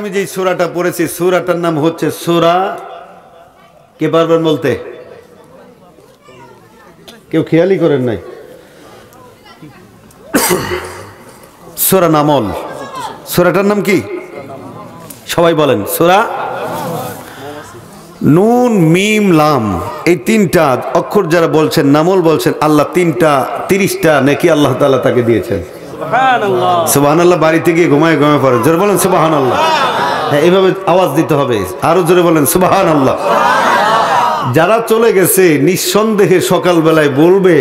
আমি যে সূরাটা পড়েছি সূরাটার নাম হচ্ছে সূরা, কে পারবেন বলতে? কেউ খেয়ালই করেন নাই? সূরা নামল। সূরাটার নাম কি সবাই বলেন? সূরা নুন মিম লাম, এই তিনটা অক্ষর যারা বলছেন নামল বলছেন, আল্লাহ 30টা নেকি আল্লাহ তাআলা তাকে দিয়েছেন। সুবহানাল্লাহ। বাড়িতে গিয়ে ঘুমায় পড়েন, জোরে বলেন সুবহানাল্লাহ। হ্যাঁ, এইভাবে আওয়াজ দিতে হবে, আরো জোরে বলেন সুবহানাল্লাহ। যারা চলে গেছে নিঃসন্দেহে সকালবেলায় বলবে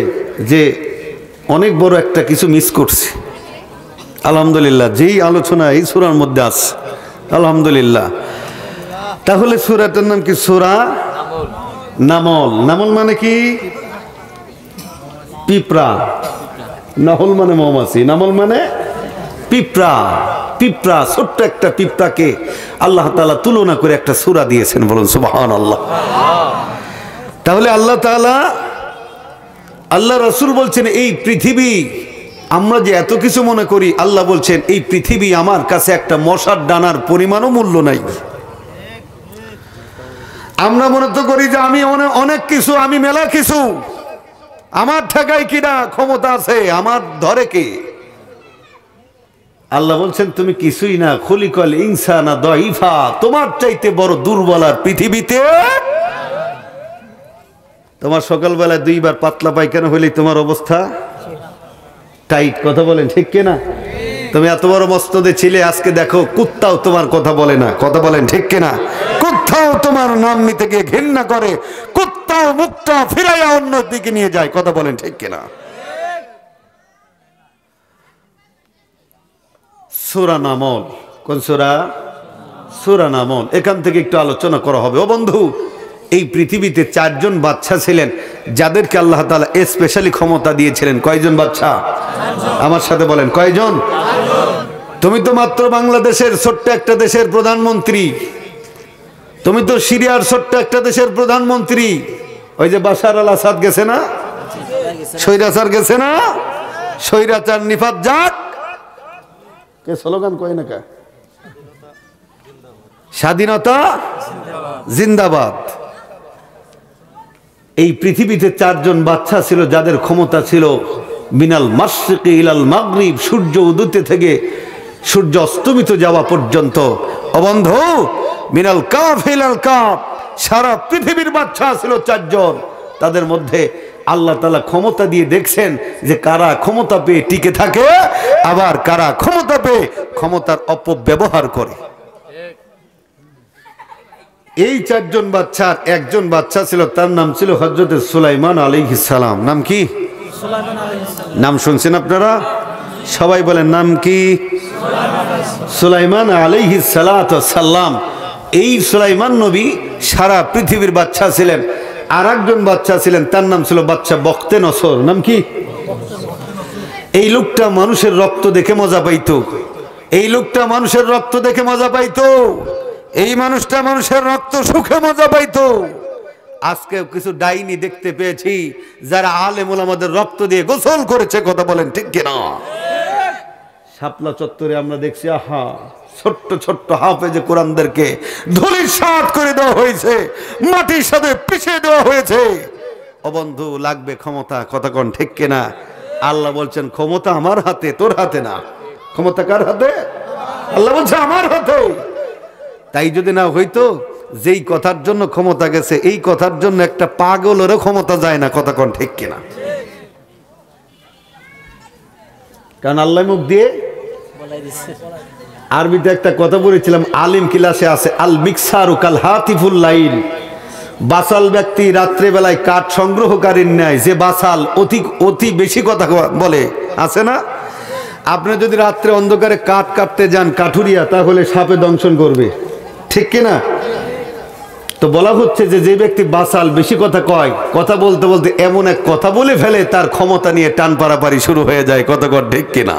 যে অনেক বড় একটা কিছু মিস করছে। আলহামদুলিল্লাহ, যেই আলোচনা এই সূরার মধ্যে আছে, আলহামদুলিল্লাহ। তাহলে সূরাটার নাম কি? সূরা নামল। নামল মানে কি? পিঁপড়া। নাহল মানে মৌমাছি, নামল মানে পিঁপড়া। পিঁপড়া, ছোট্ট একটা পিঁপড়াকে আল্লাহ তাআলা তুলনা করে একটা সূরা দিয়েছেন, বলুন সুবহানাল্লাহ। তাহলে আল্লাহ তাআলা, আল্লাহ রাসূল বলছেন এই পৃথিবী, আমরা যে এত কিছু মনে করি, আল্লাহ বলছেন এই পৃথিবী আমার কাছে একটা মশার ডানার পরিমাণও মূল্য নাই। আমরা মনে তো করি যে আমি অনেক কিছু, আমি মেলা কিছু, আমার ঠেকাই কিনা ক্ষমতা আছে, আমার ধরে কে? আল্লাহ বলছেন তুমি কিছুই না, খুলিকাল ইনসানা দাইফা, তোমার চাইতে বড় দুর্বল আর পৃথিবীতে। তোমার সকালবেলায় 2 বার পাতলা পায়খানা হইলেই তোমার অবস্থা টাইট। কথা বলেন ঠিক কিনা? তুমি এত বড় মস্তদে ছিলে, আজকে দেখো কুত্তাও তোমার কথা বলে না। কথা বলেন ঠিক কিনা? কুত্তাও তোমার নাম নিতে গিয়ে ঘৃণা করে, কুত্তাও মুখটা ফিরাইয়া অন্য দিকে নিয়ে যায়। কথা বলেন ঠিক কিনা? সূরা নামল। কোন সূরা? সূরা নামল। এখান থেকে একটু আলোচনা করা হবে। ও বন্ধু, এই পৃথিবীতে 4 জন বাদশা ছিলেন যাদেরকে আল্লাহ তাআলা স্পেশালি ক্ষমতা দিয়েছিলেন। কয়জন বাদশা? আমার সাথে বলেন, কয়জন? তুমি তো মাত্র বাংলাদেশের ছোট্ট একটা দেশের প্রধানমন্ত্রী, তুমি তো সিরিয়ার ছোট্ট একটা দেশের প্রধানমন্ত্রী। ওই যে বাশার আল আসাদ গেছে না, স্বৈরাচার গেছে না, স্বৈরাচার নিফাত যাক। কে স্লোগান কয় না কা? স্বাধীনতা জিন্দাবাদ। এই পৃথিবীতে 4 জন বাদশা ছিল যাদের ক্ষমতা ছিল মিনাল মাশরিকি ইলাল মাগরিব, সূর্য উদিত থেকে সূর্য অস্তমিত যাওয়া পর্যন্ত। ও বন্ধু, মিনাল কাফ ইলাল কাফ, সারা পৃথিবীর বাদশা ছিল 4 জন। তাদের মধ্যে আল্লাহ তাআলা ক্ষমতা দিয়ে দেখছেন যে কারা ক্ষমতা পেয়ে টিকে থাকে, আবার কারা ক্ষমতা পেয়ে ক্ষমতার অপব্যবহার করে। এই 4 জন বাদশার একজন বাদশা ছিল, তার নাম ছিল হযরত সুলাইমান আলাইহিস সালাম। নাম কি? নাম শুনছেন আপনারা? সবাই বলেন নাম কি? সুলাইমান আলাইহিস সালাতু সালাম। এই সুলাইমান নবী সারা পৃথিবীর বাদশা ছিলেন। আর একজন বাদশা ছিলেন, তার নাম ছিল বাদশা বখতে নসর। নাম কি? এই লোকটা মানুষের রক্ত দেখে মজা পাইতো। এই লোকটা মানুষের রক্ত দেখে মজা পাইতো। এই মানুষটা মানুষের রক্ত সুখে মজা পাইতো। আজকে কিছু ডাইনি দেখতে পেয়েছি যারা আলেম ওলামাদের রক্ত দিয়ে গোসল করেছে। কথা বলেন ঠিক কিনা? শাপলা চত্বরে আমরা দেখছি, আহা, ছোট্ট ছোট্ট হাফেজে কোরআনদেরকে ধূলিসাৎ করে দেওয়া হয়েছে, মাটির সাথে পিছিয়ে দেওয়া হয়েছে। ও বন্ধু, লাগবে ক্ষমতা। কথা কোন ঠিক কিনা? আল্লাহ বলছেন ক্ষমতা আমার হাতে, তোর হাতে না। ক্ষমতা কার হাতে? আল্লাহ বলছে আমার হাতে। তাই যদি না হইতো, যেই কথার জন্য ক্ষমতা গেছে, এই কথার জন্য একটা পাগলেরও ক্ষমতা যায় না। কথা কোন ঠিক কিনা? কারণ আল্লাহ মুখ দিয়ে আরবিতে একটা কথা বলেছিলাম, আলিম ক্লাসে আছে, আল মিকসারু কাল হাতিফুল লাইল। বাসাল ব্যক্তি রাত্রে বেলায় কাঠ সংগ্রহকারীর ন্যায়। যে বাসাল অতি বেশি কথা বলে, আছে না? আপনি যদি রাত্রে অন্ধকারে কাঠ কাটতে যান কাঠুরিয়া, তাহলে সাপে দংশন করবে। ঠিক কিনা? তো বলা হচ্ছে যে যে ব্যক্তি বাসাল, বেশি কথা কয়, কথা বলতে বলতে এমন এক কথা বলে ফেলে, তার ক্ষমতা নিয়ে টান পারাপারি শুরু হয়ে যায়। কথা কর ঠিক কিনা?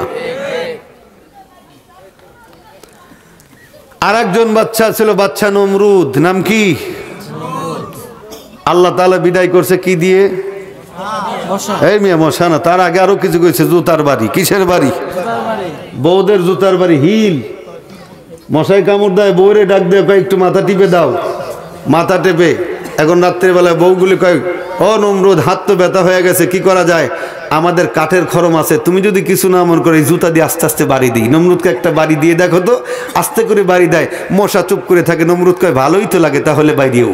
আর একজন বাচ্চা ছিল, বাচ্চা নমরুদ। নাম কি? আল্লাহ তাআলা বিদায় করছে কি দিয়ে? এই মিয়া মশা না, তার আগে আরো কিছু কইছে, জুতার বাড়ি। কিসের বাড়ি? বউদের জুতার বাড়ি, হিল। মশাই কামড় দেয়, বউরে ডাক দেয়, কয় একটু মাথা টিপে দাও। মাথা টেপে, এখন রাত্রেবেলায় বউগুলি কয়, ও নমরুদ, হাত তো ব্যথা হয়ে গেছে, কি করা যায়? আমাদের কাঠের খরম আছে, তুমি যদি কিছু না মন করে জুতা দিয়ে আস্তে আস্তে বাড়ি দিই। নমরুদকে একটা বাড়ি দিয়ে দেখো তো। আস্তে করে বাড়ি দেয়, মশা চুপ করে থাকে। নমরুদ কয়, ভালোই তো লাগে, তাহলে বাইরেও।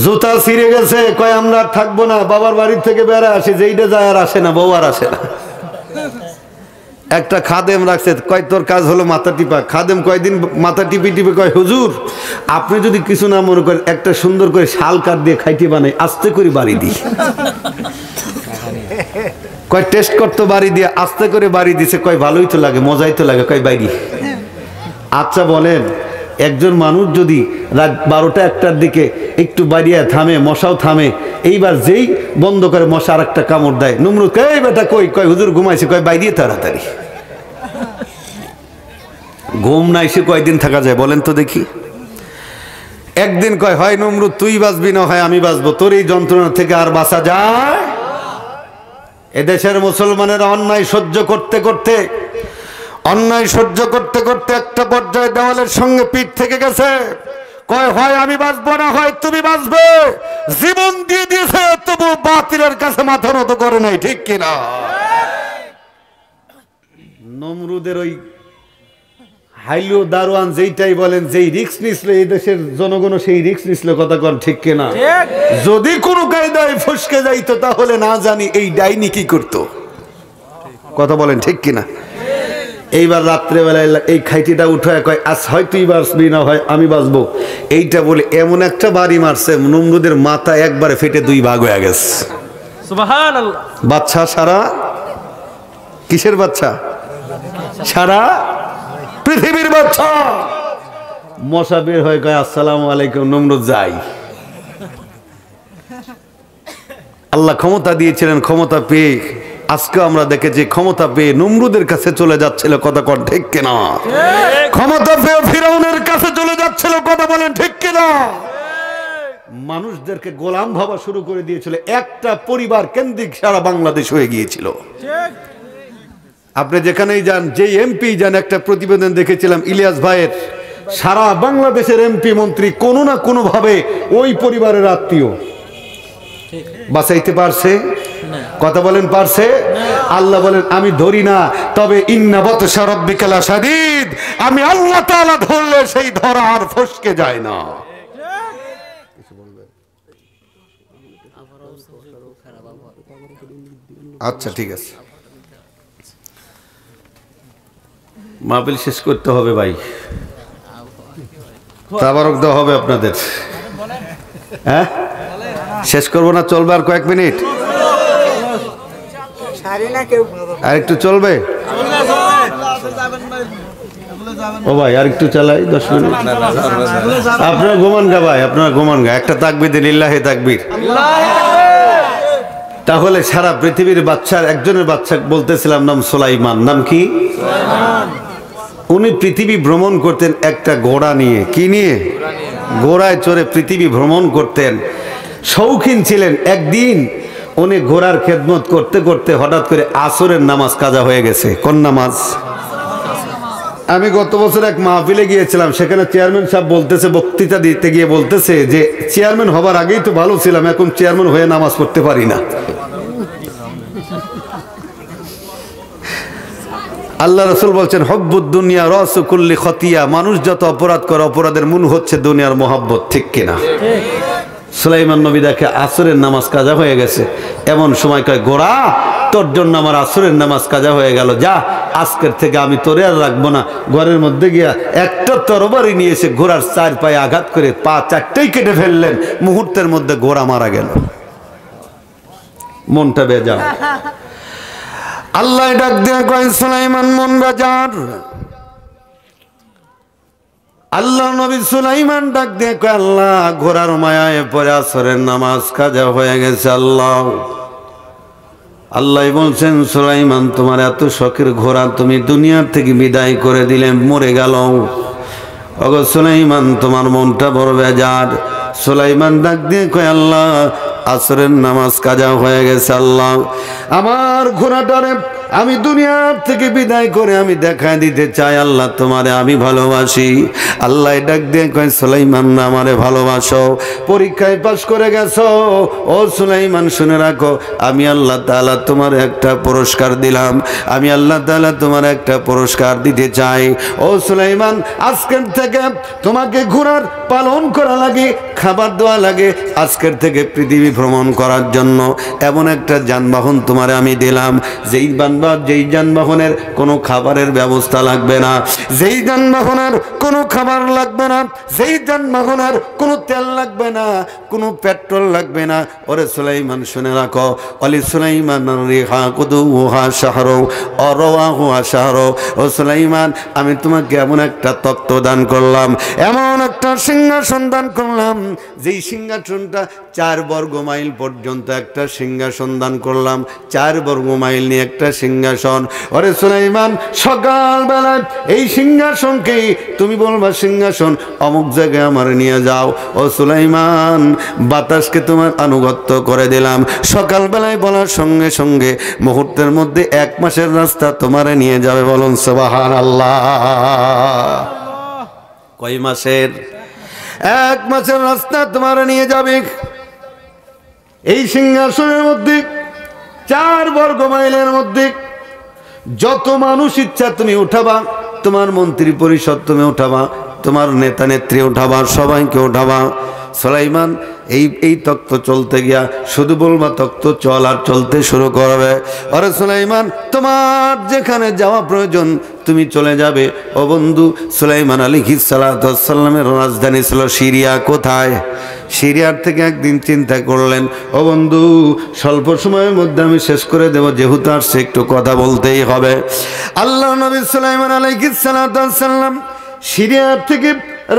জুতা ছিঁড়ে গেছে, কয় আমরা আর থাকবো না, বাবার বাড়ির থেকে বেড়া আসে, যেইটা যায় আর আসে না, বউ আর আসে না। একটা খাদেম রাখছে, কয় তোর কাজ হলো মাথা টিপা। খাদেম কয়দিন মাথা টিপে টিপে কয়, হুজুর আপনি যদি কিছু না মনে করেন, একটা সুন্দর করে শাল কাঠ দিয়ে খাইতে বানাই, আস্তে করে বাড়ি দিই। কয় টেস্ট করতো বাড়ি দিয়ে, আস্তে করে বাড়ি দিছে। কয় ভালোই তো লাগে, মজাই তো লাগে। কয় বাইরি। আচ্ছা বলেন, একজন মানুষ যদি রাত 12টা 1টার দিকে একটু বাড়িয়ে থামে, মশাও থামে, এইবার যেই বন্ধ করে মশা আর একটা কামড় দেয়, নমরুদ কয় বেটা কই? কয় হুজুর ঘুমাইছে। কয় বাইরিয়ে তাড়াতাড়ি। ঘুম নাই সে কয়দিন থাকা যায় বলেন তো দেখি? একদিন কয়, হয় নমরুদ তুই বাঁচবি, না হয় আমি বাঁচবো, তোর এই যন্ত্রণা থেকে আর বাঁচা যায়? এদেশের মুসলমানেরা অন্যায় সহ্য করতে করতে একটা পর্যায়ে দেওয়ালের সঙ্গে পিঠ থেকে গেছে। কয় হয় আমি বাঁচবো, না হয় তুমি বাঁচবে। জীবন দিয়ে দিয়েছে, তবু বাতিলের কাছে মাথা নত করে নাই, ঠিক কিনা? নমরুদের ওই হাইলো দারোয়ান যেইটাই বলেন, যেই রিস্ক নিছিল, এই দেশের জনগণ সেই রিস্ক নিছিল, কথা কন ঠিক কিনা? যদি কোনো কায়দায় ফসকে যাইতো, তাহলে না জানি এই ডাইনি কি করতো, কথা বলেন ঠিক কিনা? এইবার রাত্রেবেলায় এই খাইটিটা উঠে কয়, আজ হয় তুই বাঁচবি, না হয় আমি বাঁচবো। এইটা বলে এমন একটা বাড়ি মারছে, নমরুদের মাথা একবারে ফেটে 2 ভাগ হয়ে গেছে। সুবহানাল্লাহ। বাচ্চা সারা, কিসের বাচ্চা? সারা পৃথিবীর বাচ্চা। মশা বের হয়ে কয়, আসসালামু আলাইকুম। নমরুদ যাই। আল্লাহ ক্ষমতা দিয়েছিলেন, ক্ষমতা পেয়ে আজকে আমরা দেখেছি, ক্ষমতা পেয়ে নমরুদের কাছে চলে যাচ্ছিল, কথা কন ঠিক কিনা? ক্ষমতা পেয়ে ফিরাউনের কাছে চলে যাচ্ছিল, কথা বলেন ঠিক কিনা? মানুষদেরকে গোলাম ভাবা শুরু করে দিয়েছিল, একটা পরিবার কেন্দ্রিক সারা বাংলাদেশ হয়ে গিয়েছিল। আপনি যেখানেই যান, যে এমপি যান, একটা প্রতিবেদন দেখেছিলাম ইলিয়াস ভাইয়ের, সারা বাংলাদেশের এমপি মন্ত্রী কোনো না কোনো ভাবে ওই পরিবারের আত্মীয়। বাঁচাইতে পারছে? কথা বলেন পারছে? আল্লাহ বলেন, আমি ধরি না, তবে ইন্না বাতশা রাব্বিকা লাশাদীদ, আমি আল্লাহ তাআলা ধরলে সেই ধরা আর ফসকে যায় না। আচ্ছা ঠিক আছে, মাহফিল শেষ করতে হবে ভাই, তাবারক দেওয়া হবে আপনাদের। হ্যাঁ শেষ করবো না, চলবে আর কয়েক মিনিট, আর একটু চলবে। ও ভাই আর একটু চালাই 10 মিনিট। আপনারা ঘুমান গা ভাই, আপনারা ঘুমান গা। একটা তাকবীর দিন, লিল্লাহি তাকবীর। তাহলে সারা পৃথিবীর বাচ্চার একজনের বাচ্চা বলতেছিলাম, নাম সুলাইমান। নাম কি? উনি পৃথিবী ভ্রমণ করতেন একটা ঘোড়া নিয়ে। কি নিয়ে? ঘোড়ায় চড়ে পৃথিবী ভ্রমণ করতেন, শৌখিন ছিলেন। একদিন উনি ঘোড়ার খেদমত করতে করতে হঠাৎ করে আসরের নামাজ কাজা হয়ে গেছে। কোন নামাজ? আমি গত বছর এক মাহফিলে গিয়েছিলাম, সেখানে চেয়ারম্যান সাহেব বলতেছে, বক্তৃতা দিতে গিয়ে বলতেছে যে চেয়ারম্যান হবার আগেই তো ভালো ছিলাম, এখন চেয়ারম্যান হয়ে নামাজ পড়তে পারি না। আল্লাহ রাসূল বলছেন, হব্বুদ দুনিয়া রাসু কুল্লি খতিয়া, মানুষ যত অপরাধ করে, অপরাধের মূল হচ্ছে দুনিয়ার মহব্বত, ঠিক কিনা? সুলাইমান নবী দেখে আসরের নামাজ কাজা হয়ে গেছে, এমন সময় কয়, ঘোড়া তোর জন্য আমার আসরের নামাজ কাজা হয়ে গেল, যা আজকের থেকে আমি তোরে আর রাখবো না। ঘরের মধ্যে গিয়া একটা তরবারি নিয়ে এসে ঘোড়ার 4 পায়ে আঘাত করে পা 4টেই কেটে ফেললেন। মুহূর্তের মধ্যে ঘোড়া মারা গেল। মনটা বেজার। আল্লাহ ডাক দিয়ে কয়, সুলাইমান মন বেজার। আল্লাহ নবী সুলাইমান ডাক দিয়ে কয়, আল্লাহ ঘোড়ার মায়ায় পরে আসরের নামাজ কাজা হয়ে গেছে। আল্লাহ বলছেন, সুলাইমান তোমার এত শখের ঘোড়া তুমি দুনিয়ার থেকে বিদায় করে দিলে, মরে গেল। ওগো সুলাইমান তোমার মনটা বড় বেজার। সুলাইমান ডাক দিয়ে কয়, আল্লাহ আসরের নামাজ কাজা হয়ে গেছে। আল্লাহ আমার ঘোড়াটারে আমি দুনিয়ার থেকে বিদায় করে আমি দেখা দিতে চাই, আল্লাহ তোমারে আমি ভালোবাসি। আল্লাহ ডাক দিয়ে কয় সুলাইমান না আমারে ভালোবাসো, পরীক্ষায় পাশ করে গেছো ও সুলাইমান শুনে রাখো, আমি আল্লাহ তাআলা তোমার একটা পুরস্কার দিলাম, আমি আল্লাহ তাআলা তোমার একটা পুরস্কার দিতে চাই। ও সুলাইমান আজকের থেকে তোমাকে ঘোড়ার পালন করা লাগে, খাবার দেওয়া লাগে, আজকের থেকে পৃথিবী ভ্রমণ করার জন্য এমন একটা যানবাহন তোমারে আমি দিলাম, যেই যানবাহনের কোনো খাবারের ব্যবস্থা লাগবে না, যেই যানবাহনের কোনো খাবার লাগবে না, যেই যানবাহনের কোনো তেল লাগবে না, কোনো পেট্রোল লাগবে না। ওরে সুলাইমান শুনে রাখো, অলি সুলাইমান রিহা কুদুহা শাহরু অরওয়াহুহা শাহরু। ও সুলাইমান আমি তোমাকে এমন একটা তত্ত্ব দান করলাম, এমন একটা সিংহাসন দান করলাম, যেই সিংহাসনটা 4 বর্গ মাইল পর্যন্ত একটা সিংহাসন দান করলাম, 4 বর্গ মাইল নিয়ে একটা সিংহাসন। ওরে সুলাইমান সকালবেলায় এই সিংহাসনকে তুমি বলবা সিংহাসন অমুক জায়গায় আমার নিয়ে যাও। ও সুলাইমান বাতাসকে তোমার আনুগত্য করে দিলাম, সকালবেলায় বলার সঙ্গে সঙ্গে মুহূর্তের মধ্যে 1 মাসের রাস্তা তোমারে নিয়ে যাবে। বলুন সুবহানাল্লাহ। কয় মাসের? 1 মাসের রাস্তা তোমারে নিয়ে যাবে। এই সিংহাসনের মধ্যে 4 বর্গ মাইলের মধ্যে যত মানুষ ইচ্ছা তুমি উঠাবা, তোমার মন্ত্রী পরিষদ তুমি উঠাবা, তোমার নেতা নেত্রী উঠাবা, সবাইকে উঠাবা। সুলাইমান এই তত্ত্ব চলতে গিয়া শুধু বলবা তত্ত্ব চল আর চলতে শুরু করবে। আরে সুলাইমান তোমার যেখানে যাওয়া প্রয়োজন তুমি চলে যাবে। ও বন্ধু সুলাইমান আলাইহিস সালাতু ওয়াস সালামের রাজধানী ছিল সিরিয়া। কোথায়? সিরিয়ার থেকে একদিন চিন্তা করলেন, ও বন্ধু স্বল্প সময়ের মধ্যে আমি শেষ করে দেব, যেহেতু আসছে একটু কথা বলতেই হবে। আল্লাহ নবী সুলাইমান আলাইহিস সালাতু ওয়াস সালাম সিরিয়ার থেকে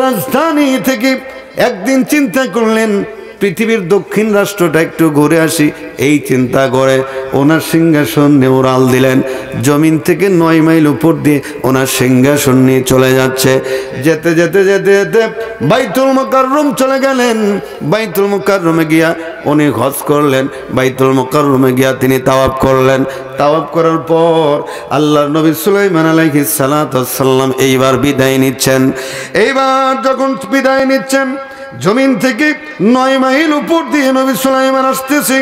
রাজধানী থেকে একদিন চিন্তা করলেন পৃথিবীর দক্ষিণ রাষ্ট্রটা একটু ঘুরে আসি। এই চিন্তা করে ওনার সিংহাসন নিয়ে উড়াল দিলেন, জমিন থেকে 9 মাইল উপর দিয়ে ওনার সিংহাসন নিয়ে চলে যাচ্ছে। যেতে যেতে যেতে যেতে বাইতুল মুকাররম চলে গেলেন। বাইতুল মুকাররমে গিয়া উনি হজ করলেন, বাইতুল মুকাররমে গিয়া তিনি তাওয়াফ করলেন। তাওয়াফ করার পর আল্লাহর নবী সুলাইমান আলাইহিস সালাতু ওয়াস সালাম এইবার বিদায় নিচ্ছেন। এইবার যখন বিদায় নিচ্ছেন জমিন থেকে 9 মাইল উপর দিয়ে নবী সুলাইমান আসতেছে।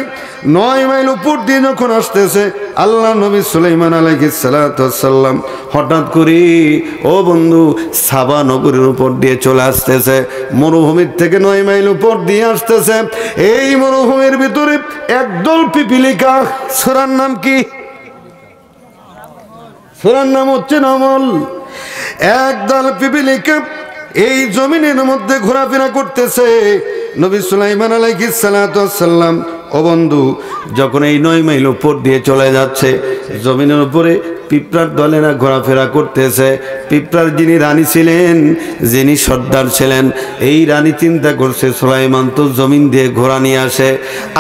9 মাইল উপর দিয়ে যখন আসতেছে আল্লাহ নবী সুলাইমান আলাইহিস সালাতু ওয়াস সালাম হঠাৎ করে ও বন্ধু সাবা নগরীর উপর দিয়ে চলে আসতেছে। মরুভূমির থেকে 9 মাইল উপর দিয়ে আসতেছে। এই মরুভূমির ভিতরে একদল পিপিলিকা, সূরার নাম কি? সূরার নাম হচ্ছে নামল। একদল পিপিলিকা এই জমিনের মধ্যে ঘোরাফেরা করতেছে। নবী সুলাইমান আলাইহিস সালাতু ওয়াস সালাম ও বন্ধু যখন এই 9 মাইল উপর দিয়ে চলে যাচ্ছে, জমিনের উপরে পিঁপড়ার দলেরা ঘোরাফেরা করতেছে। পিঁপড়ার যিনি রানী ছিলেন, যিনি সর্দার ছিলেন, এই রানী চিন্তা করছে সুলাইমান তো জমিন দিয়ে ঘোড়া নিয়ে আসে,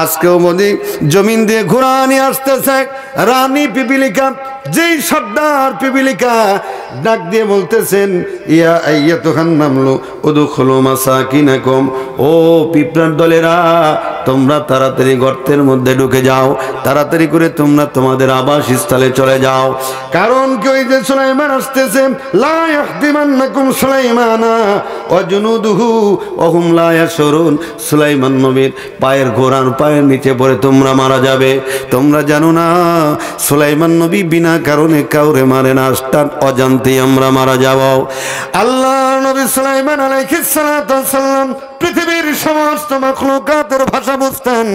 আজকেও মনে জমিন দিয়ে ঘোড়া নিয়ে আসতেছে। রানী পিপিলিকা, যেই সর্দার পিপিলিকা ডাক দিয়ে বলতেছেন, ইয়া আইয়াতুহান নামলু উদখুলু মাসাকিনাকুম, ও পিঁপড়ার দলেরা তোমরা তাড়াতাড়ি গর্তের মধ্যে ঢুকে যাও, তাড়াতাড়ি করে তোমরা তোমাদের আবাসস্থলে চলে যাও। কারণ কি ওই যে সুলাইমান আসতেছে, লা ইয়াহদিমান্নাকুম সুলাইমানা ওয়া জুনুদুহু ওয়া হুম লা ইয়াশউরুন, সুলাইমান নবীর পায়ের ঘোড়ার পায়ের নিচে পড়ে তোমরা মারা যাবে। তোমরা জানো না সুলাইমান নবী বিনা কারণে কাউরে মারে না, তার অজান্তেই আমরা মারা যাব। আল্লাহ নবী সুলাইমান আলাইহিস সালাতু ওয়াস সালাম পৃথিবীর সমস্ত মাখলুকাতের ভাষা বুঝতেন।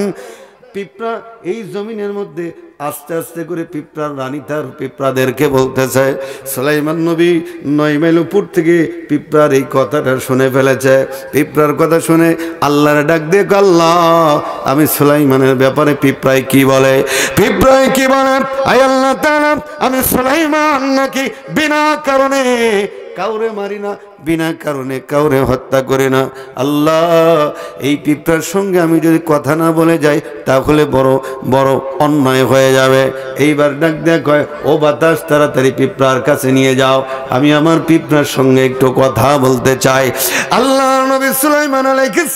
পিঁপড়া এই জমিনের মধ্যে আস্তে আস্তে করে পিঁপড়ার রানী তার পিঁপড়াদেরকে বলতেছে। সুলাইমান নবী 9 মাইল উপর থেকে পিঁপড়ার এই কথাটা শুনে ফেলেছে। পিঁপড়ার কথা শুনে আল্লাহর ডাক দিয়ে, আল্লাহ আমি সুলাইমানের ব্যাপারে পিঁপড়ায় কি বলে? পিঁপড়ায় কি বলে? আয় আল্লাহ তাআলা, আমি সুলাইমান নাকি বিনা কারণে কাউরে মারি না, বিনা কারণে কাউরে হত্যা করে না। আল্লাহ, এই পিঁপড়ার সঙ্গে আমি যদি কথা না বলে যাই তাহলে বড় বড় অন্যায় হয়ে যাবে। এইবার ডাক দেয়া কয়, ও বাতাস, তাড়াতাড়ি পিঁপড়ার কাছে নিয়ে যাও, আমি আমার পিঁপড়ার সঙ্গে একটু কথা বলতে চাই। আল্লাহ নবী সুলাইমান আলাইহিস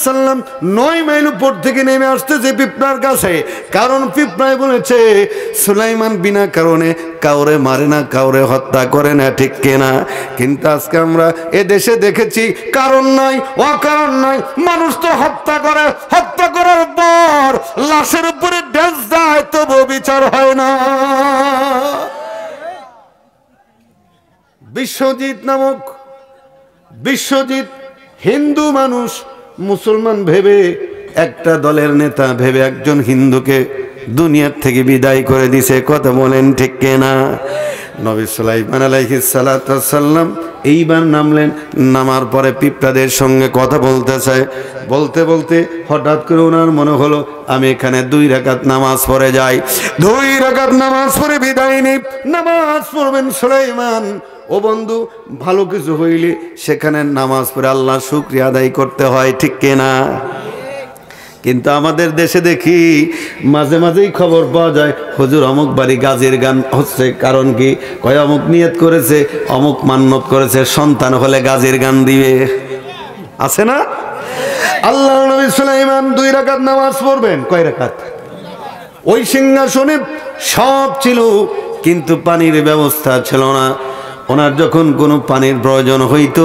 সালাম 9 মাইল উপর থেকে নেমে আসতেছে পিঁপড়ার কাছে, কারণ পিঁপড়ায় বলেছে সুলাইমান বিনা কারণে কাউরে মারে না, কাউরে হত্যা করে না, ঠিক কিনা? কিন্তু আজকে আমরা এদেশে দেখেছি কারণ নাই, অকারণ নাই মানুষ তো হত্যা করে, হত্যা করার পর লাশের উপরে ড্যান্স দেয়, তবু বিচার হয় না। বিশ্বজিৎ নামক বিশ্বজিৎ হিন্দু মানুষ, মুসলমান ভেবে, একটা দলের নেতা ভেবে একজন হিন্দুকে দুনিয়ার থেকে বিদায় করে দিছে। কথা বলেন ঠিক কিনা? নবী সুলাইমান আলাইহিস সালাম এইবার নামলেন, নামার পরে পিঁপড়াদের সঙ্গে কথা বলতেছে। বলতে বলতে হঠাৎ করে ওনার মনে হলো আমি এখানে 2 রাকাত নামাজ পড়ে যাই। 2 রাকাত নামাজ পড়ে বিদায় নিই। নামাজ পড়বেন সুলাইমান। ও বন্ধু, ভালো কিছু হইলে সেখানে নামাজ পড়ে আল্লাহ শুকরিয়া আদায় করতে হয়, ঠিক কিনা? কিন্তু আমাদের দেশে দেখি মাঝে মাঝেই খবর পাওয়া যায়, হুজুর অমুক বাড়ি গাজীর গান হচ্ছে। কারণ কি? কয় অমুক নিয়ত করেছে, অমুক মান্নত করেছে, সন্তান হলে গাজীর গান দিবে। আছে না? আল্লাহ নবী সুলাইমান 2 রাকাত নামাজ পড়বেন। কয় রাকাত? ওই সিংহাসনে সব ছিল, কিন্তু পানির ব্যবস্থা ছিল না। ওনার যখন কোনো পানির প্রয়োজন হইতো,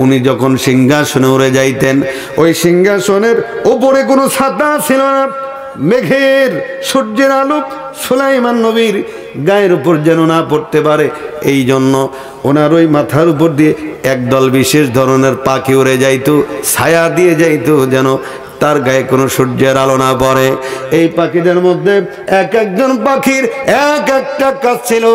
উনি যখন সিংহাসনে উড়ে যাইতেন, ওই সিংহাসনের উপরে কোনো ছাতা ছিল না। মেঘের সূর্যের আলো সুলাইমান নবীর গায়ের উপর যেন না পড়তে পারে, এই জন্য ওনার ওই মাথার উপর দিয়ে একদল বিশেষ ধরনের পাখি উড়ে যাইতো, ছায়া দিয়ে যাইতো, যেন তার গায়ে কোনো সূর্যের আলো না পড়ে। এই পাখিদের মধ্যে একজন পাখির এক একটা কাজ ছিল।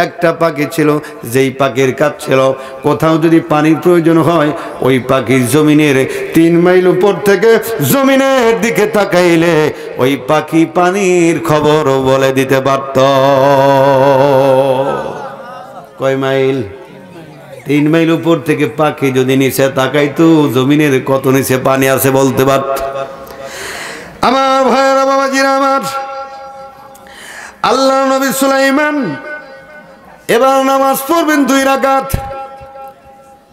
একটা পাখি ছিল, যেই পাখির কাজ ছিল কোথাও যদি পানির প্রয়োজন হয়, ওই পাখির জমিনের 3 মাইল উপর থেকে জমিনের দিকে তাকাইলে ওই পাখি পানির খবরও বলে দিতে পারত। কয় মাইল? 3 মাইল উপর থেকে পাখি যদি নিচে তাকাইতো, জমিনের কত নিচে পানি আছে বলতে পারত। আমার ভাইয়েরা, বাবাজিরা আমার, আল্লাহ নবী সুলাইমান এবার নামাজ পড়বেন 2 রাকাত।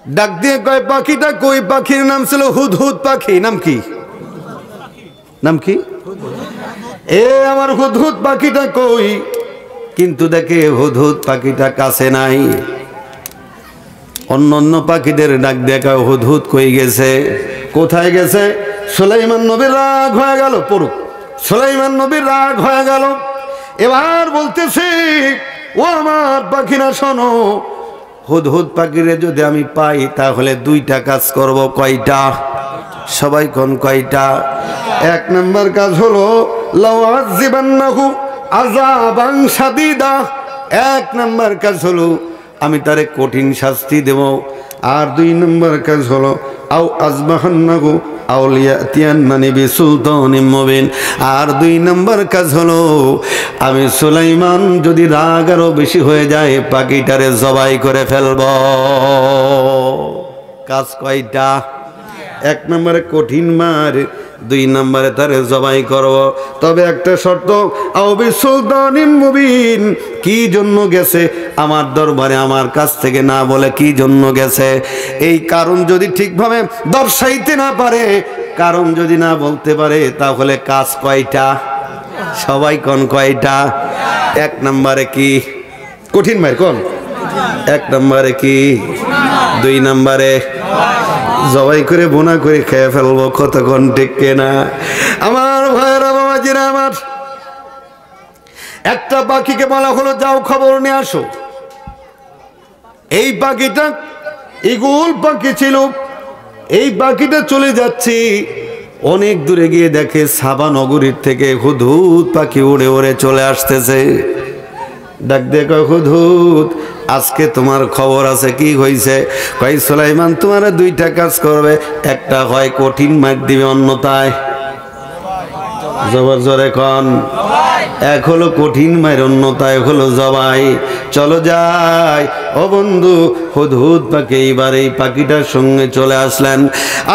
ডাক দিয়ে কয়, পাখিটা কই? পাখির নাম ছিল হুদহুদ পাখি। নাম কি? নাম কি? এ আমার হুদহুদ পাখিটা কই? কিন্তু দেখে হুদহুদ পাখিটা কাছে নাই। অন্য পাখিদের ডাক দিয়ে কয়, হুদহুদ কই গেছে? কোথায় গেছে? সুলাইমান নবীর রাগ হয়ে গেল। পড়ুক। সুলাইমান নবীর রাগ হয়ে গেল। এবার বলতেছে, ও আমার পাখিরা শোনো, হুদহুদ পাখিরে যদি আমি পাই তাহলে 2টা কাজ করব। কয়টা? সবাই কোন কয়টা? 1 নম্বর কাজ হলো লাউআযিবান্নাহু আযাবান শাদীদা। 1 নম্বর কাজ হলো আমি তারে কঠিন শাস্তি দেব। আর 2 নম্বর কাজ হলো আও আযবাহান্নাহু আউলিয়াতিয়ান্নানি বিসুলতানিম মুবিন। আর 2 নম্বর কাজ হলো আমি সুলাইমান যদি রাগ আরো বেশি হয়ে যায়, পাখিটারে জবাই করে ফেলব। কাজ কয়টা? 1 নম্বরে কঠিন মার, 2 নম্বরে তারে জবাই করব। তবে একটা শর্ত, আও বিসুলতানিম মুবিন। কি জন্য গেছে আমার দরবারে আমার কাছ থেকে না বলে কি জন্য গেছে, এই কারণ যদি ঠিকভাবে দর্শাইতে না পারে, কারণ যদি না বলতে পারে, তাহলে কাজ কয়টা? সবাই কোন কয়টা? 1 নম্বরে কি? কঠিন মার কোন? 1 নম্বরে কি? 2 নম্বরে জবাই করে বোনা করে খেয়ে ফেলবো। কতক্ষণ ঠিক কিনা? আমার ভাইয়েরা, বাবাজিরা আমার, একটা পাখিকে বলা হলো যাও খবর নিয়ে আসো। এই পাখিটা ঈগল পাখি ছিল। এই পাখিটা চলে যাচ্ছে, অনেক দূরে গিয়ে দেখে সাবা নগরীর থেকে হুদহুদ পাখি উড়ে উড়ে চলে আসতেছে। ডাক দিয়ে কয়, হুদহুদ আজকে তোমার খবর আছে? কি হয়েছে? কয়, সুলাইমান তোমার 2টা কাজ করবে। একটা হয় কঠিন মার দিবে, অন্যতায় জবর জোরে কন এক হলো কঠিন মায়ের, অন্যতা এক হলো জবাই। চলো যাই ও বন্ধু, হুদহুদ পাখি এইবার এই পাখিটার সঙ্গে চলে আসলেন।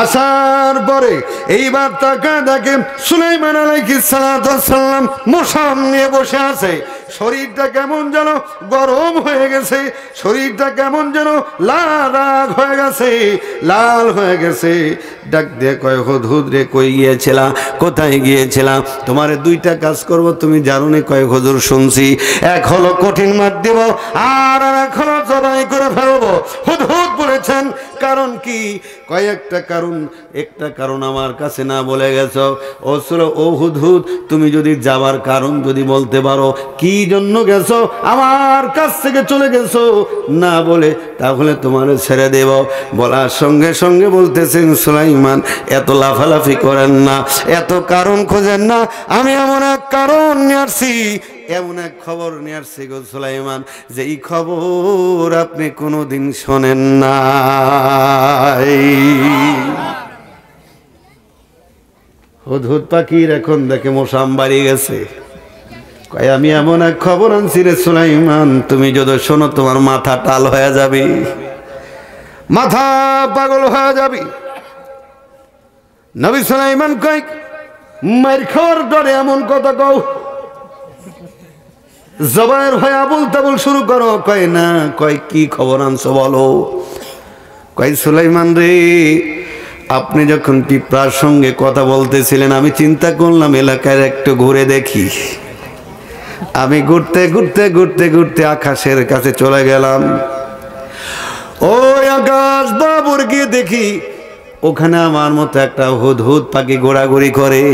আসার পরে এইবার তাকা দেখে সুলাইমান আলাইহিস সালাম মশাম নিয়ে বসে আছে। শরীরটা কেমন যেন গরম হয়ে গেছে, শরীরটা কেমন যেন লাল হয়ে গেছে, লাল হয়ে গেছে। ডাক দিয়ে কয়, হুদহুদ রে কই গিয়েছিলা, কোথায় গিয়েছিলা? তোমারে দুইটা কাজ করব, তুমি জানো না? কয় হুজুর শুনছি, এক হলো কঠিন মার দিব, আর এক হলো জবাই করে ফেলবো। হুদহুদ বলেছেন কারণ কি? কয়েকটা কারণ, একটা কারণ আমার কাছে না বলে গেছো। ও হুদহুদ, তুমি যদি যাবার কারণ যদি বলতে পারো, কি জন্য গেছো, আমার কাছ থেকে চলে গেছো না বলে, তাহলে তোমারে ছেড়ে দেব। বলার সঙ্গে সঙ্গে বলতেছেন, সুলাইমান এত লাফালাফি করেন না, এত কারণ খোঁজেন না, আমি এমন এক কারণ নিয়ে আসছি, এমন এক খবর নিয়ে আসছি গো সুলাইমান, যে এই খবর আপনি কোনোদিন শোনেন নাই। হুদহুদ পাখির এখন দেখে মশাম বাড়ি গেছে। কয়, আমি এমন এক খবর আনছি রে সুলাইমান, তুমি যদি শোনো তোমার মাথা টাল হয়ে যাবে, মাথা পাগল হয়ে যাবে। নবী সুলাইমান কয়, মার খাওয়ার ডরে এমন কথা কও, জবাইয়ের ভয় আবুল তাবুল শুরু করো। কয় না। কয় কি খবর আনছো বলো। কয়, সুলাইমান রে, আপনি যখন পিঁপড়ার সঙ্গে কথা বলতেছিলেন, আমি চিন্তা করলাম এলাকায় একটু ঘুরে দেখি। আমি ঘুরতে ঘুরতে ঘুরতে ঘুরতে আকাশের কাছে চলে গেলাম। ওই আকাশ বাবুর গিয়ে দেখি ওখানে আমার মতো একটা হুদহুদ পাখি ঘোরাঘুরি করে।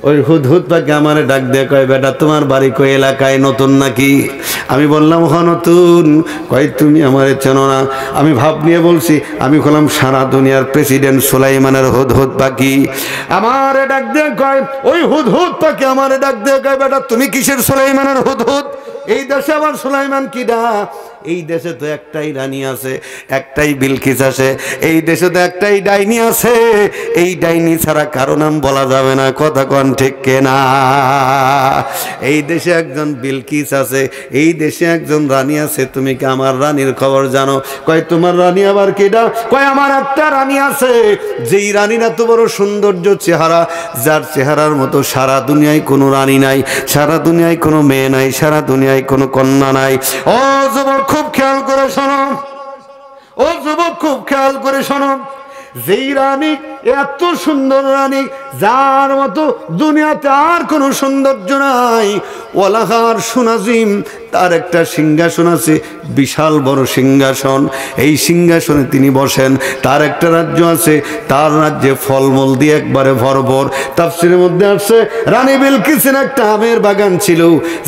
ওই হুদহুদ পাখি আমারে ডাক দিয়ে কয়, বেটা তোমার বাড়ি কই এলাকায় নতুন নাকি? আমি বললাম হ নতুন। কয়, তুমি আমারে চেনো না? আমি ভাব নিয়ে বলছি, আমি হলাম সারা দুনিয়ার প্রেসিডেন্ট সুলাইমানের হুদহুদ পাখি। আমারে ডাক দিয়ে কয়, ওই হুদহুদ পাখি আমারে ডাক দিয়ে কয়, বেটা তুমি কিসের সুলাইমানের হুদহুদ? এই দেশে আবার সুলাইমান কিডা? এই দেশে তো একটাই রানী আছে, একটাই বিলকিস আছে, এই দেশে তো একটাই ডাইনি আছে, এই ডাইনি ছাড়া কারো নাম বলা যাবে না। কথা কন ঠিক কেনা? এই দেশে একজন বিলকিস আছে, এই দেশে একজন রানী আছে, তুমি কি আমার রানীর খবর জানো? কয়, তোমার রানী আবার কেডা? কয়, আমার একটা রানী আছে, যেই রানীর এত বড় সৌন্দর্য চেহারা, যার চেহারার মতো সারা দুনিয়ায় কোনো রানী নাই, সারা দুনিয়ায় কোনো মেয়ে নাই, সারা দুনিয়ায় কোনো কন্যা নাই। ও যুবক খুব খেয়াল করে শোনো, ও যুবক খুব খেয়াল করে শোনো, যেই রানী, এত সুন্দর রানী, যার মতো দুনিয়াতে আর কোনো সৌন্দর্য নাই, ওয়ালাহার সুনাজিম, তার একটা সিংহাসন আছে, বিশাল বড় সিংহাসন। এই সিংহাসনে তিনি বসেন। তার একটা রাজ্য আছে, তার রাজ্যে ফলমূল দিয়ে একবারে ভরপুর। তাফসীরের মধ্যে আসছে, রানী বিলকিসের একটা আমের বাগান ছিল,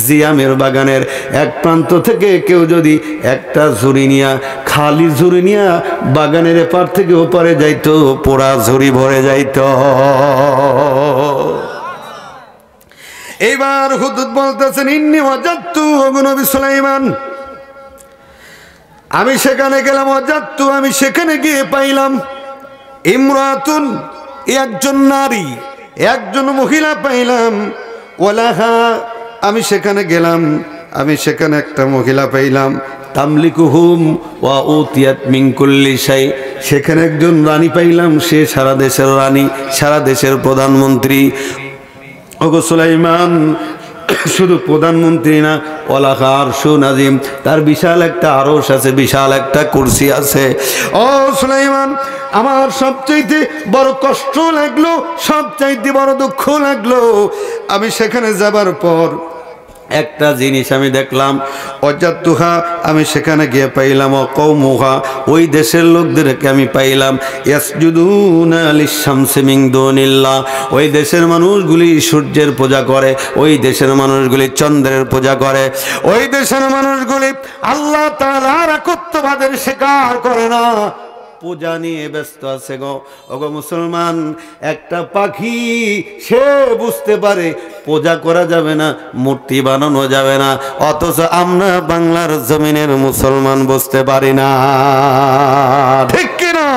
যে আমের বাগানের এক প্রান্ত থেকে কেউ যদি একটা ঝুড়ি নিয়া, খালি ঝুড়ি নিয়া বাগানের এপার থেকে ওপারে যাইতো, পোড়া ঝুড়ি ভরে যাইতো। এইবার হুদহুদ বলতেছেন, ইন্নী ওয়াজাদতু, নবী সুলাইমান, আমি সেখানে গেলাম, ওয়াজাদতু, আমি সেখানে গিয়ে পাইলাম, ইমরাতুন, একজন নারী, একজন মহিলা পাইলাম, ওয়ালাহা, আমি সেখানে গেলাম, আমি সেখানে একটা মহিলা পাইলাম, তামলিকুহুম ওয়া উতিয়াত মিন কুল্লি শাই, সেখানে একজন রানী পাইলাম, সে সারা দেশের রানী, সারা দেশের প্রধানমন্ত্রী। ওগো সুলাইমান, শুধু প্রধানমন্ত্রী না, ওয়ালাহা আরশু নাজিম, তার বিশাল একটা আরশ আছে, বিশাল একটা কুরসি আছে। ও সুলাইমান, আমার সবচাইতে বড় কষ্ট লাগলো, সবচাইতে বড় দুঃখ লাগলো, আমি সেখানে যাবার পর একটা জিনিস আমি দেখলাম, অজাতুহা, আমি সেখানে গিয়ে পাইলাম, কওমুহা, ওই দেশের লোকদেরকে আমি পাইলাম, ইয়াসজুদুনা লিশ-শামসি মিন দুনিল্লাহ, ওই দেশের মানুষগুলি সূর্যের পূজা করে, ওই দেশের মানুষগুলি চন্দ্রের পূজা করে, ওই দেশের মানুষগুলি আল্লাহ তাআলার একত্ববাদের স্বীকার করে না, পূজা নিয়ে ব্যস্ত আছে গো। ওগো মুসলমান, একটা পাখি সে বুঝতে পারে পূজা করা যাবে না, মূর্তি বানানো যাবে না, অথচ আমরা বাংলার জমিনের মুসলমান বুঝতে পারি না। ঠিক কিনা?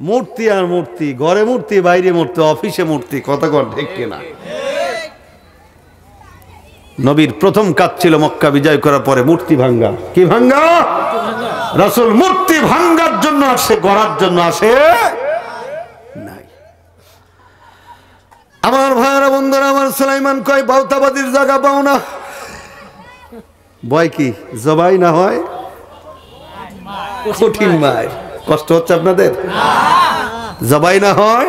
মূর্তি আর মূর্তি, ঘরে মূর্তি, বাইরে মূর্তি, অফিসে মূর্তি। কথা কর ঠিক কিনা? নবীর প্রথম কাজ ছিল মক্কা বিজয় করার পরে মূর্তি ভাঙ্গা। কি ভাঙ্গা? রাসূল মূর্তি ভাঙ্গার জন্য আসে, গড়ার জন্য আসে নাই। আমার ভাইরা বন্ধুরা, আমার সুলাইমান কয় বাউতাবাদীর জায়গা পাও না। ভয় কি? জবাই না হয় কঠিন মার। কষ্ট হচ্ছে আপনাদের? জবাই না হয়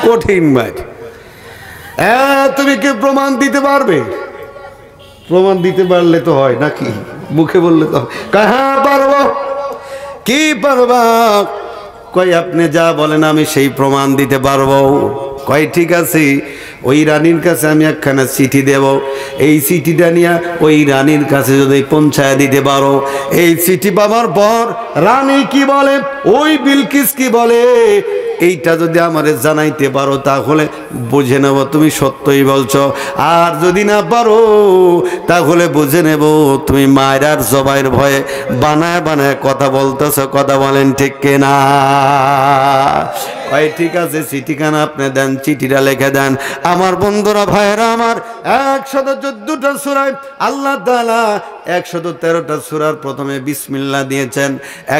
কঠিন মার। তুমি কি প্রমাণ দিতে পারবে? প্রমাণ দিতে পারলে তো হয় নাকি? মুখে বললে তো হ্যাঁ পারবো। কি পারবা? কই আপনি যা বলেন আমি সেই প্রমাণ দিতে পারবো। কয় ঠিক আছে, ওই রানীর কাছে আমি একখানা চিঠি দেব, এই চিঠিটা নিয়ে ওই রানীর কাছে যদি পৌঁছায় দিতে পারো, এই চিঠি পাওয়ার পর রানী কি বলে, ওই বিলকিস কি বলে, এইটা যদি আমারে জানাইতে পারো তাহলে বুঝে নেব তুমি সত্যই বলছো। আর যদি না পারো তাহলে বুঝে নেব তুমি মায়ের আর জবাইয়ের ভয়ে বানায় বানায় কথা বলতেছো। কথা বলেন ঠিক কিনা? ভাই ঠিক আছে, চিঠিখানা আপনি দেন, চিঠিটা লিখে দেন। আমার বন্ধুরা, ভাইরা আমার, 114টা সূরায় আল্লাহ তাআলা 113টা সূরার প্রথমে বিসমিল্লাহ দিয়েছেন,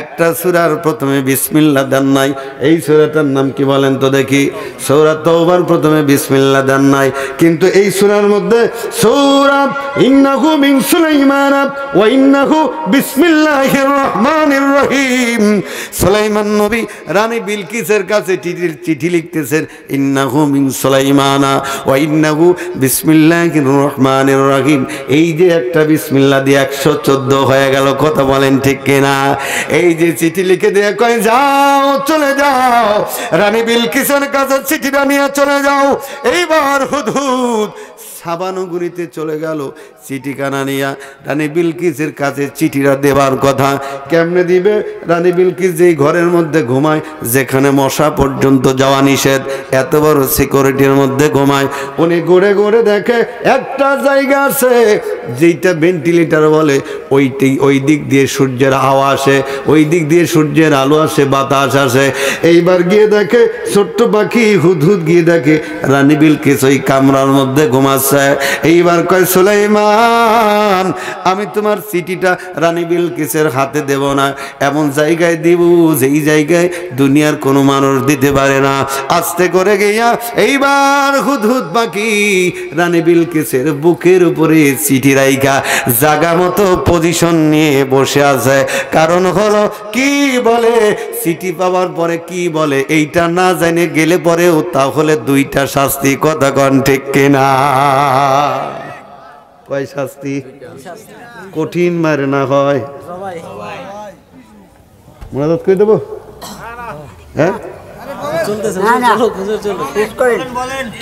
একটা সূরার প্রথমে বিসমিল্লাহ দেন নাই। এই সূরাটার নাম কি বলেন তো দেখি? সূরা তাওবার প্রথমে বিসমিল্লাহ দেন নাই, কিন্তু এই সূরার মধ্যে সূরা ইন্নাহু মিন সুলাইমান ওয়া ইন্নাহু বিসমিল্লাহির রহমানির রহিম। সুলাইমান নবী রানী বিলকিসের কাছে চিঠি লিখতেছেন, ইন্নাহু মিন সুলাইমান ওয়া ইন্নাহু বিসমিল্লাহির রহমানির রহিম। এই যে একটা বিসমিল্লাহ দিয়ে 114 হয়ে গেল। কথা বলেন ঠিক কিনা? এই যে চিঠি লিখে দিয়ে কয় যাও, চলে যাও, রানী বিলকিসের কাছে চিঠিটা নিয়ে চলে যাও। এইবার হুদহুদ সাবানগরীতে চলে গেল চিঠিখানা নিয়া। রানী বিলকিসের কাছে চিঠিটা দেবার কথা। কেমনে দিবে? রানী বিলকিস যেই ঘরের মধ্যে ঘুমায়, যেখানে মশা পর্যন্ত যাওয়া নিষেধ, এত বড় সিকিউরিটির মধ্যে ঘুমায়, উনি ঘুরে ঘুরে দেখে একটা জায়গা আছে যেইটা ভেন্টিলেটর বলে, ওই দিক দিয়ে সূর্যের হাওয়া আসে, ওই দিক দিয়ে সূর্যের আলো আসে, বাতাস আসে। এইবার গিয়ে দেখে ছোট্ট পাখি হুদহুদ গিয়ে দেখে রানী বিলকিস ওই কামরার মধ্যে ঘুমাচ্ছে। এইবার কয় সুলাইমান, আমি তোমার চিঠিটা রানী বিলকিসের হাতে দেব না, এমন জায়গায় দিব যেই জায়গায় দুনিয়ার কোনো মানুষ দিতে পারে না। আস্তে করে গিয়া এইবার হুদহুদ পাখি রানী বিলকিসের বুকের উপরে চিঠি রাইখা জাগা মতো পজিশন নিয়ে বসে আছে। কারণ হলো কি বলে, চিঠি পাওয়ার পরে কি বলে এইটা না জানে গেলে পরেও তাহলে দুইটা শাস্তি। কথা কন ঠিক কিনা? কয় শাস্তি? কঠিন মারে না হয় মোনাজাত করে দেবো? হ্যাঁ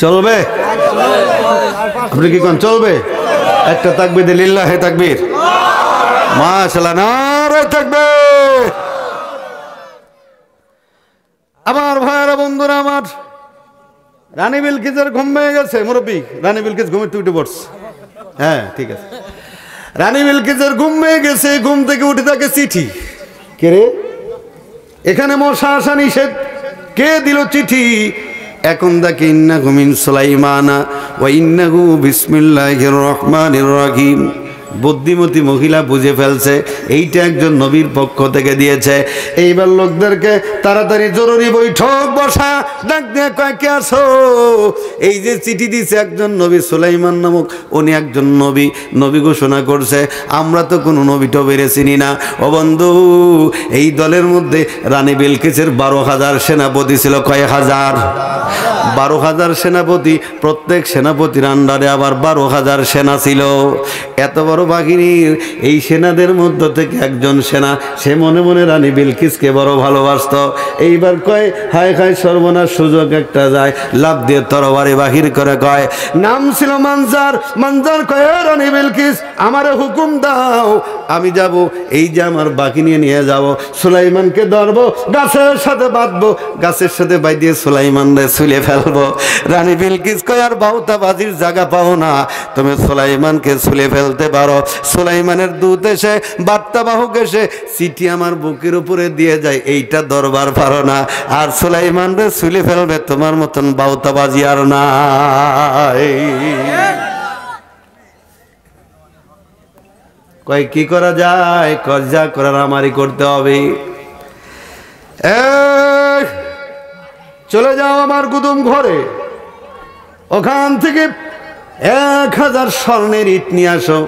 চলবে? আপনি কি কোন চলবে? একটা তাকবীর লিল্লাহি তাকবীর, মাশাআল্লাহ, নারে তাকবীর। আমার ভাইরা বন্ধুরা আমার, রানী বিলকিসের ঘুম ভেঙে গেছে। মুরব্বী, রানী বিলকিস ঘুমে উঠে পড়ছে। হ্যাঁ ঠিক আছে, রানী বিলকিসের ঘুম ভেঙে গেছে। ঘুম থেকে উঠে থাকে চিঠি। কে রে? এখানে মশা আসা নিষেধ। কে দিল চিঠি? এখন দেখে ইন্নাহু মিন সুলাইমান ওয়া ইন্নাহু বিসমিল্লাহির রহমানির রহিম। বুদ্ধিমতী মহিলা বুঝে ফেলছে এইটা একজন নবীর পক্ষ থেকে দিয়েছে। এইবার লোকদেরকে তাড়াতাড়ি জরুরি বৈঠক বসা, ডাক দিয়ে কয় কে আসো? এই যে চিঠি দিছে একজন নবী সুলাইমান নামক, উনি একজন নবী, নবী ঘোষণা করছে। আমরা তো কোনো নবী টবীরে চিনি না। ও বন্ধু, এই দলের মধ্যে রানী বিলকিসের 12,000 সেনাপতি ছিল। কয় হাজার? 12,000 সেনাপতি। প্রত্যেক সেনাপতির আন্ডারে আবার 12,000 সেনা ছিল। এত বড় বাহিনীর এই সেনাদের মধ্য থেকে একজন সেনা, সে মনে মনে রানী বিলকিসকে বড় ভালোবাসত। এইবার কয় হায় হায় সর্বনাশ, সুযোগ একটা যায়, লাভ দিয়ে তরবারি বাহির করে কয়, নাম ছিল মানজার। মানজার কয় রানী বিলকিস আমারে হুকুম দাও, আমি যাব, এই যে আমার বাহিনী নিয়ে যাব, সুলাইমানকে ধরবো, গাছের সাথে বাঁধবো, গাছের সাথে বাইদিয়ে সুলাইমানরে ছুলে ফেলবো। রানী বিলকিস কয় আর বাউতাবাজির জায়গা পাও না, তুমি সুলাইমানকে ছুলে ফেলতে পারো। সুলাইমানের দূত এসে, বার্তাবাহক এসে চিঠি আমার বুকের উপরে দিয়ে যায়, এইটা দরবার পারো না। আর সুলাইমানরে ছুলে ফেলবে তোমার মতন বাউতাবাজি আর নাই। কয় কি করা যায়? কয় যা করার আমারই করতে হবে। চলে যাও আমার গুদুম ঘরে, ওখান থেকে 1000 স্বর্ণের ইট নিয়ে আসো।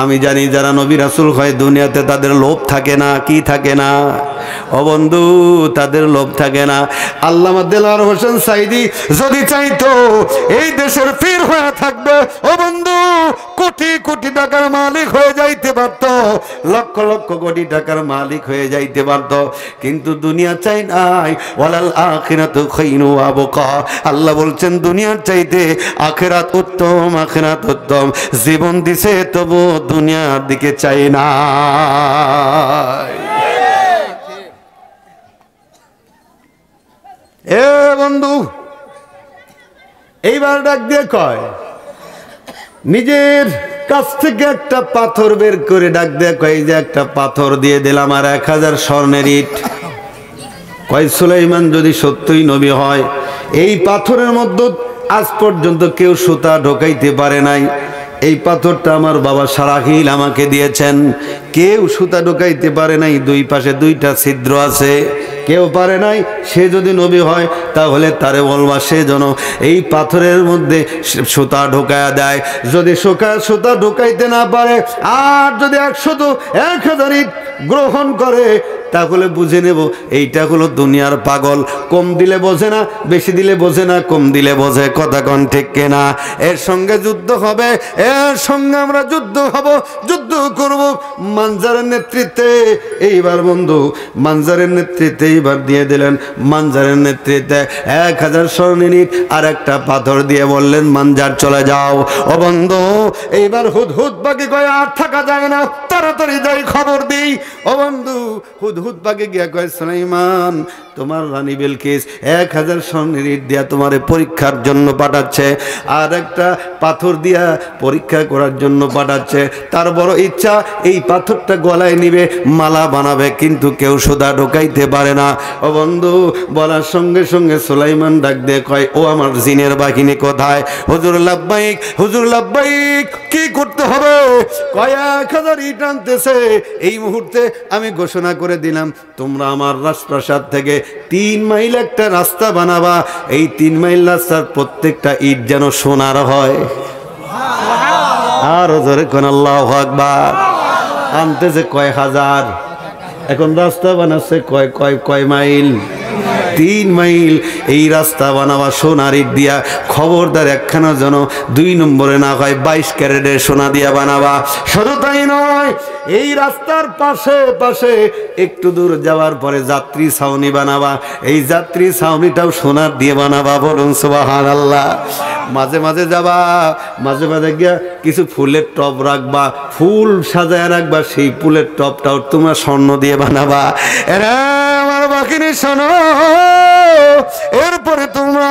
আমি জানি যারা নবী রাসূল হয় দুনিয়াতে তাদের লোভ থাকে না। কি থাকে না ও বন্ধু? তাদের লোভ থাকে না। আল্লামা দেলোয়ার হোসেন সাইদি যদি চাইতো এই দেশের পীর হয়ে থাকবে, ও বন্ধু কোটি কোটি টাকার মালিক হয়ে যাইতে পারত, লক্ষ লক্ষ কোটি টাকার মালিক হয়ে যাইতে পারত, কিন্তু দুনিয়া চাই নাই। ওয়ালাল আখিরাতু খায়রু ওয়া আবকা। আল্লাহ বলছেন দুনিয়ার চাইতে আখিরাত উত্তম, আখিরাত উত্তম। জীবন দিছে তবু দুনিয়ার দিকে চাই না। এ বন্ধু, এইবার ডাক দিয়ে কয়, নিজের কাছ থেকে একটা পাথর বের করে ডাক দিয়ে কয়, যে একটা পাথর দিয়ে দিলাম আর 1000 স্বর্ণের ইট। কয় সুলাইমান যদি সত্যই নবী হয়, এই পাথরের মধ্যে আজ পর্যন্ত কেউ সুতা ঢোকাইতে পারে নাই। এই পাথরটা আমার বাবা সারাহিল আমাকে দিয়েছেন, কেউ সুতা ঢোকাইতে পারে নাই। দুই পাশে 2টা ছিদ্র আছে, কেউ পারে নাই। সে যদি নবী হয় তাহলে তারে বলবা সে যেন এই পাথরের মধ্যে সুতা ঢোকায়া দেয়। যদি সুতা ঢোকাইতে না পারে, আর যদি 1000 ইট গ্রহণ করে, তাহলে বুঝে নেব এইটা হলো দুনিয়ার পাগল। কম দিলে বোঝে না, বেশি দিলে বোঝে না, কম দিলে বোঝে। কথা কোন ঠিক কিনা? এর সঙ্গে যুদ্ধ হবে, এর সঙ্গে আমরা যুদ্ধ হব, যুদ্ধ করব মানজারের নেতৃত্বে। এইবার বন্ধু মানজারের নেতৃত্বে এইবার দিয়ে দিলেন, মানজারের নেতৃত্বে 1000 স্বর্ণের ইট আর একটা পাথর দিয়ে বললেন মানজার চলে যাও। ও বন্ধু এইবার হুদহুদ পাখি কয় আর থাকা যায় না, তাড়াতাড়ি যাই খবর দিই। ও বন্ধু হুদহুদ পাখি গিয়া কয় সুলাইমান তোমার রানী বিলকিস 1000 স্বর্ণের ইট দিয়া তোমারে পরীক্ষার জন্য পাঠাচ্ছে, আর একটা পাথর দিয়া পরীক্ষা করার জন্য পাঠাচ্ছে। তার বড় ইচ্ছা এই পাথরটা গলায় নিবে, মালা বানাবে, কিন্তু কেউ সুতা ঢোকাইতে পারে না। ও বন্ধু বলার সঙ্গে সঙ্গে সুলাইমান ডাক দিয়ে কয়, ও আমার জিনের বাহিনী কোথায়? হুজুর লাব্বাইক, হুজুর লাব্বাইক। কি করতে হবে? কয় 1000 ইট আনতেছে। এই মুহূর্তে আমি ঘোষণা করে দিলাম তোমরা আমার রাজপ্রাসাদ থেকে 3 মাইল একটা রাস্তা বানাবা। এই 3 মাইল রাস্তার প্রত্যেকটা ইট যেন সোনার হয়। আর জোরে কোন আল্লাহু আকবার। আনতেছে কয় হাজার, এখন রাস্তা বানাচ্ছে কয় মাইল? 3 মাইল। এই রাস্তা বানাবা সোনার ইট দিয়া। খবরদার একখানা যেন 2 নম্বরে না হয়, 22 ক্যারেটের সোনা দিয়া বানাবা। শুধু তাই নয়, এই রাস্তার পাশে পাশে একটু দূর যাওয়ার পরে যাত্রী ছাউনি বানাবা। এই যাত্রী ছাউনিটাও সোনার দিয়ে বানাবা। বলুন সুবহানাল্লাহ। মাঝে মাঝে যাবা, মাঝে মাঝে গিয়া কিছু ফুলের টব রাখবা, ফুল সাজায় রাখবা। সেই ফুলের টবটাও তোমরা স্বর্ণ দিয়ে বানাবা। এরা আমার বাকিনি শোনো, এরপরে তোমরা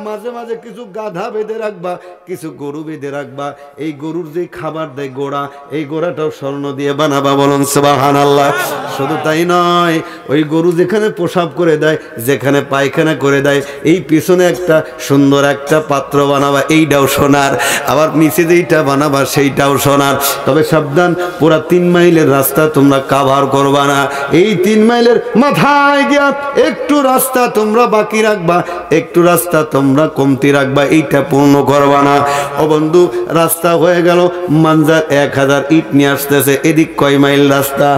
মাঝে মাঝে কিছু গাধা বেঁধে রাখবা, কিছু গরু বেঁধে রাখবা। এই গরুর যে খাবার দেয় গোড়া, এই গোড়াটাও স্বর্ণ দিয়ে বানাবা। বলুন সুবহানাল্লাহ। শুধু তাই নয়, ওই গরু যেখানে প্রসাব করে দেয়, যেখানে পায়খানা করে দেয়, এই পিছনে একটা সুন্দর একটা পাত্র বানাবা, এইটাও সোনার। আবার নিচে যেইটা বানাবা সেইটাও সোনার। তবে সাবধান, পুরা 3 মাইলের রাস্তা তোমরা কাভার করবা না। এই 3 মাইলের মাথায় গিয়া একটু রাস্তা তোমরা বাকি রাখবা, একটু রাস্তা তোমরা কমতি রাখবা, এইটা পূর্ণ করবা না। ও বন্ধু রাস্তা হয়ে গেল, মানজার 1000 ইট নিয়ে আসতেছে। এদিক কয় মাইল রাস্তা?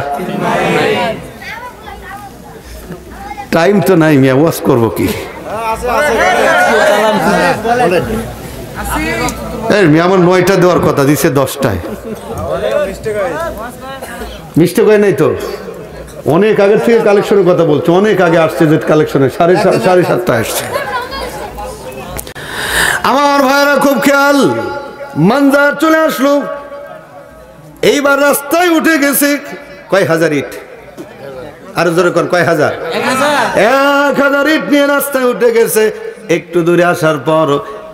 টাইম তো নাই মিয়া, ওয়াজ করবো কি? আমার 9টা দেওয়ার কথা দিছে, 10টায় মিস্টেক হয় নাই তো? অনেক আগের থেকে কালেকশনের কথা বলছো, অনেক আগে আসছে যে কালেকশনে 7:30 আসছে। আমার ভাইরা খুব খেয়াল, মানজার চলে আসলো। এইবার রাস্তায় উঠে গেছে কয় হাজার ইট। আর জোরে কর, কয় হাজার? 1000 ইট নিয়ে রাস্তায় উঠে গেছে। একটু দূরে আসার পর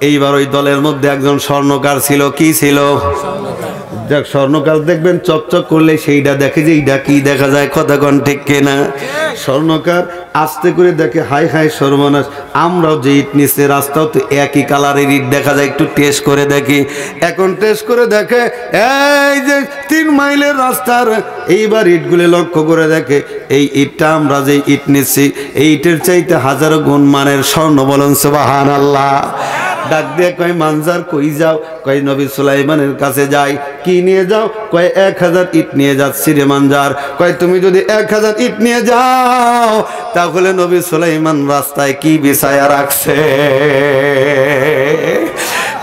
এইবার ওই দলের মধ্যে একজন স্বর্ণকার ছিল। কি ছিল? যাক স্বর্ণকার দেখবেন চকচক করলে সেইটা দেখে যে এইটা কি দেখা যায়, কথা কোন ঠিক কিনা? স্বর্ণকার আস্তে করে দেখে হাই হাই সর্বনাশ, আমরাও যে ইট নিচে রাস্তাও তো একই কালারের ইট দেখা যায়, একটু টেস্ট করে দেখি। এখন টেস্ট করে দেখে এই যে 3 মাইলের রাস্তার এইবার ইটগুলি লক্ষ্য করে দেখে এই ইটটা আমরা যে ইট নিচ্ছি এই ইটের চাইতে হাজারো গুণ মানের স্বর্ণ। বলুন সুবহানাল্লাহ। ডাক দিয়ে কয় মানজার কই যাও? কয় নবী সুলাইমানের কাছে যাই। কি নিয়ে যাও? কয় 1000 ইট নিয়ে যাচ্ছি রে মানজার। কয় তুমি যদি 1000 ইট নিয়ে যাও তাহলে নবী সুলাইমান রাস্তায় কি বিছায়া রাখছে?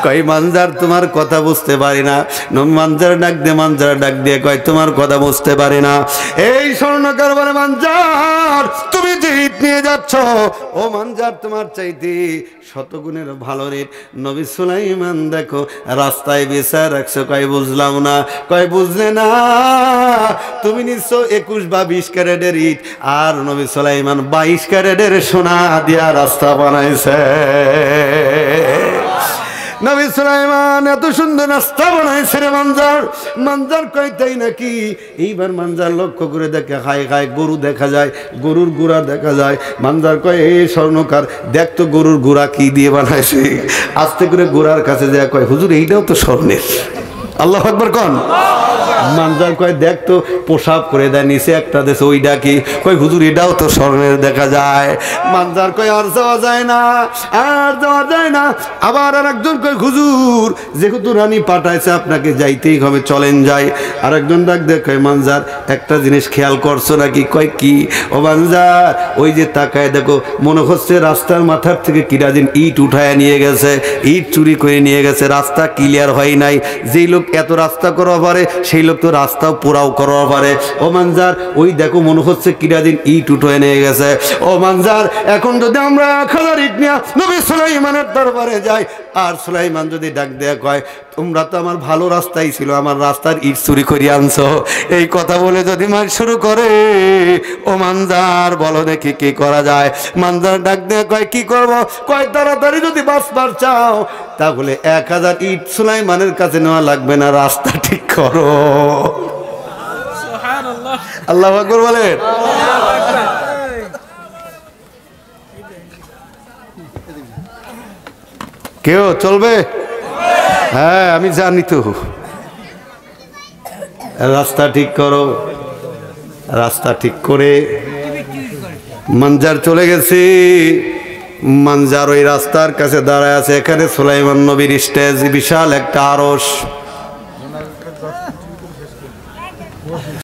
কয় মানজার তোমার কথা বুঝতে পারি না। মানজার ডাক দিয়ে কয় তোমার কথা বুঝতে পারি না। এই স্বর্ণকার বলে মানজার তুমি যে ইট নিয়ে যাচ্ছ ও মানজার তোমার চাইতে শতগুণের ভালো রেট নবী সুলাইমান দেখো রাস্তায় বিছায়া রাখছো। কয় বুঝলাম না। কয় বুঝলে না, তুমি নিশ্চয় 21 বা 20 ক্যারেটের ইট আর নবী সুলাইমান 22 ক্যারেটের সোনা দিয়া রাস্তা বানাইছে। নবী সুলাইমান এত সুন্দর রাস্তা বানাইছে রে মানজার। মানজার কয় তাই নাকি? এইবার মানজার লক্ষ্য করে দেখে হাই হাই গরু দেখা যায়, গরুর গুড়া দেখা যায়। মানজার কয় এই স্বর্ণকার দেখ তো গরুর গুড়া কি দিয়ে বানাইছে। আস্তে করে গোড়ার কাছে যায়, কয় হুজুর এইটাও তো স্বর্ণের। আল্লাহু আকবার কোন। মানজার কয় দেখ তো পোশাক করে দেয় নিচে একটা দেশ ওইটা কি? কয় হুজুর এটাও তো স্বর্ণের দেখা যায়। মানজার কয় আর যাওয়া যায় না, আর যাওয়া যায় না। আবার আর একজন কয় হুজুর যেহেতু রানী পাঠাইছে আপনাকে যাইতেই হবে, চলেন যাই। আর একজন ডাক দেখ কয় মানজার একটা জিনিস খেয়াল করছো নাকি? কয় কি? ও মানজার ওই যে তাকায় দেখো মনে হচ্ছে রাস্তার মাথার থেকে কিরাদিন ইট উঠায় নিয়ে গেছে, ইট চুরি করে নিয়ে গেছে। রাস্তা ক্লিয়ার হয় নাই। যেই লোক এত রাস্তা করা পারে সেই লোক তো রাস্তাও পুরাও করা পারে। ও মানজার ওই দেখো মনে হচ্ছে কিরাদিন ইট উঠে নিয়ে গেছে। ও মানজার এখন যদি আমরা 1000 ইট নিয়ে নবী সুলাইমানের দরবারে যাই আর সুলাইমান যদি ডাক দেয়া কয় তোমরা তো আমার ভালো রাস্তাই ছিল, আমার রাস্তার ইট চুরি করে আনছো, এই কথা বলে যদি মার শুরু করে ও মানজার বলো দেখি কি করা যায়। মানজার ডাক দেয়া কয় কি করব? কয় তাড়াতাড়ি যদি বাঁচবার চাও তাহলে 1000 ইট সুলাইমানের কাছে নেওয়া লাগবে না, রাস্তা ঠিক করো। আল্লাহু আকবার বলেন। কেউ চলবে? হ্যাঁ আমি জানি তো। রাস্তা ঠিক করো। রাস্তা ঠিক করে মানজার চলে গেছে। মানজার ওই রাস্তার কাছে দাঁড়ায় আছে। এখানে সুলাইমান নবীর স্টেজ, বিশাল একটা আরশ।